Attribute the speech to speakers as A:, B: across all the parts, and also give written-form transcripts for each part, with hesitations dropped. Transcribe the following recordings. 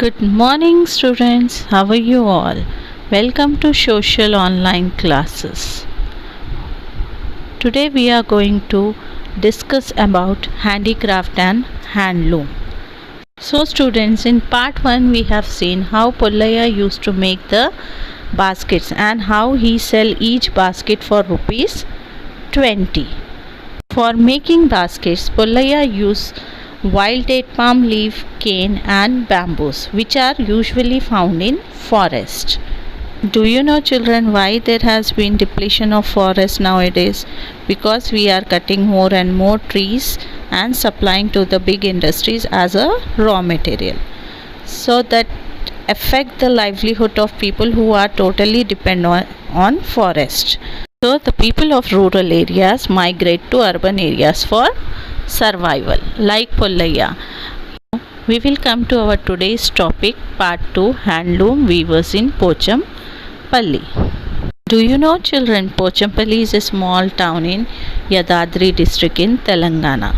A: Good morning, students. How are you all? Welcome to Social Online Classes. Today we are going to discuss about handicraft and handloom. So, students, in part 1 we have seen how Pullaya used to make the baskets and how he sell each basket for rupees 20. For making baskets, Pullaya used wild date palm leaf, cane and bamboos, which are usually found in forest. Do you know, children, why there has been depletion of forest nowadays? Because we are cutting more and more trees and supplying to the big industries as a raw material. So that affect the livelihood of people who are totally dependent on forest. So the people of rural areas migrate to urban areas for survival, like Pullaya. We will come to our today's topic, part 2, handloom weavers in Pochampalli. Do you know, children, Pochampalli is a small town in Yadadri district in Telangana.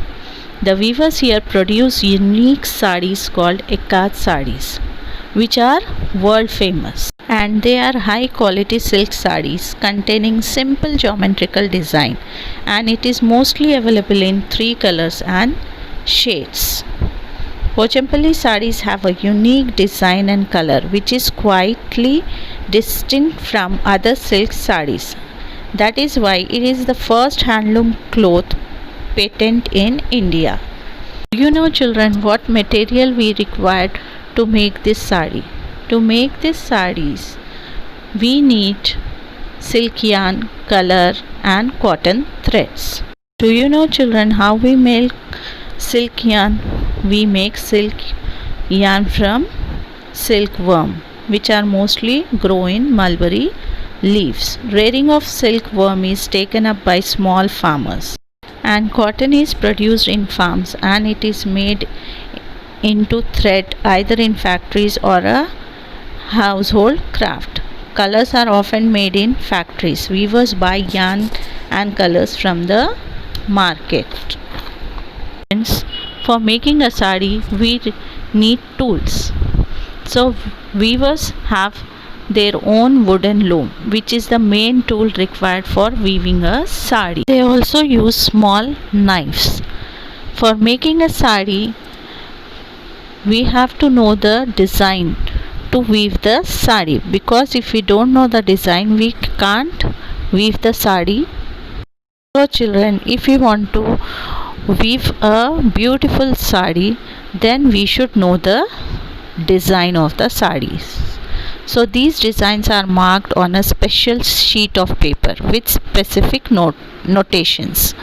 A: The weavers here produce unique sarees called Ekad sarees, which are world famous, and they are high quality silk sarees containing simple geometrical design, and it is mostly available in 3 colors and shades. Pochampalli sarees have a unique design and color which is quietly distinct from other silk sarees. That is why it is the first handloom cloth patent in India. Do you know, children, what material we required to make this saree? To make this sarees, we need silk yarn, color and cotton threads. Do you know, children, how we make silk yarn? We make silk yarn from silkworm, which are mostly grow in mulberry leaves. Rearing of silkworm is taken up by small farmers, and cotton is produced in farms and it is made into thread either in factories or a household craft. Colors are often made in factories. Weavers buy yarn and colors from the market. For making a sari, we need tools. So weavers have their own wooden loom, which is the main tool required for weaving a sari. They also use small knives. For making a sari, we have to know the design to weave the sari, because if we don't know the design, we can't weave the sari. So children, if we want to weave a beautiful sari, then we should know the design of the saris. So these designs are marked on a special sheet of paper with specific notations.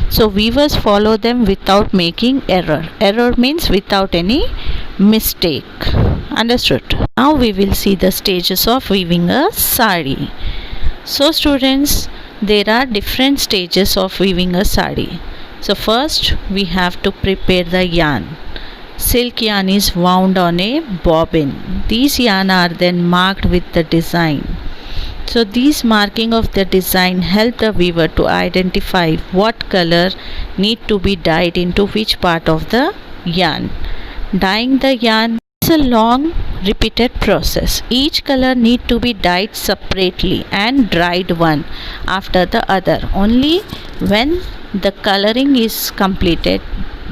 A: So weavers follow them without making error. Error means without any mistake. Understood? Now we will see the stages of weaving a sari. So students, there are different stages of weaving a sari. So first we have to prepare the yarn. Silk yarn is wound on a bobbin. These yarn are then marked with the design. So these marking of the design help the weaver to identify what color need to be dyed into which part of the yarn. Dyeing the yarn is a long repeated process. Each color need to be dyed separately and dried one after the other. Only when the coloring is completed,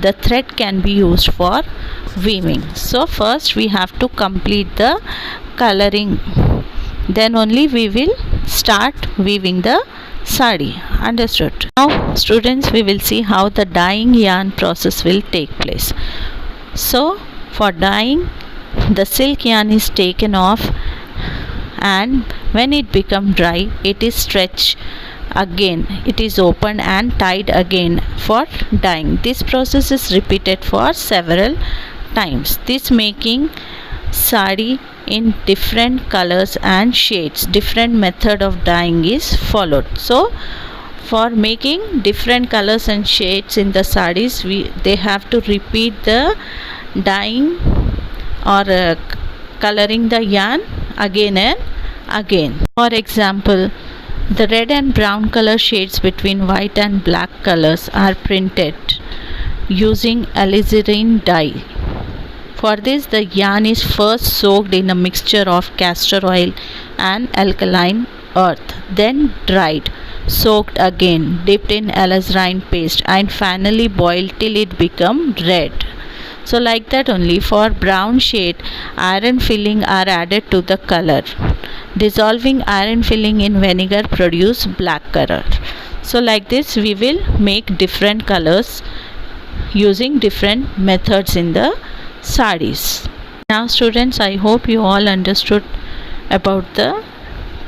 A: the thread can be used for weaving. So first we have to complete the coloring, then only we will start weaving the sari. Understood? Now students, we will see how the dyeing yarn process will take place. So for dyeing, the silk yarn is taken off, and when it becomes dry, it is stretched again. It is opened and tied again for dyeing. This process is repeated for several times. This making sari in different colors and shades. Different method of dyeing is followed. So for making different colors and shades in the saris, they have to repeat the dyeing or coloring the yarn again and again. For example, the red and brown color shades between white and black colors are printed using alizarin dye. For this, the yarn is first soaked in a mixture of castor oil and alkaline earth, then dried, soaked again, dipped in alizarin paste, and finally boiled till it become red. So like that only, for brown shade, iron filling are added to the color. Dissolving iron filling in vinegar produce black color. So like this we will make different colors using different methods in the sarees. Now students, I hope you all understood about the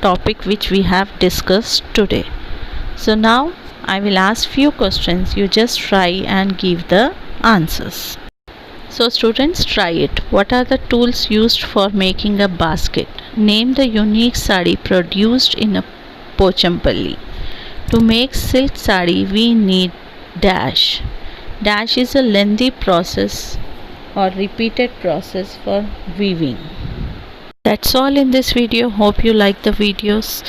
A: topic which we have discussed today. So now I will ask few questions. You just try and give the answers. So students, try it. What are the tools used for making a basket? Name the unique sari produced in a Pochampalli. To make silk sari we need dash. Dash is a lengthy process or repeated process for weaving. That's all in this video. Hope you like the videos.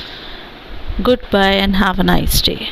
A: Goodbye and have a nice day.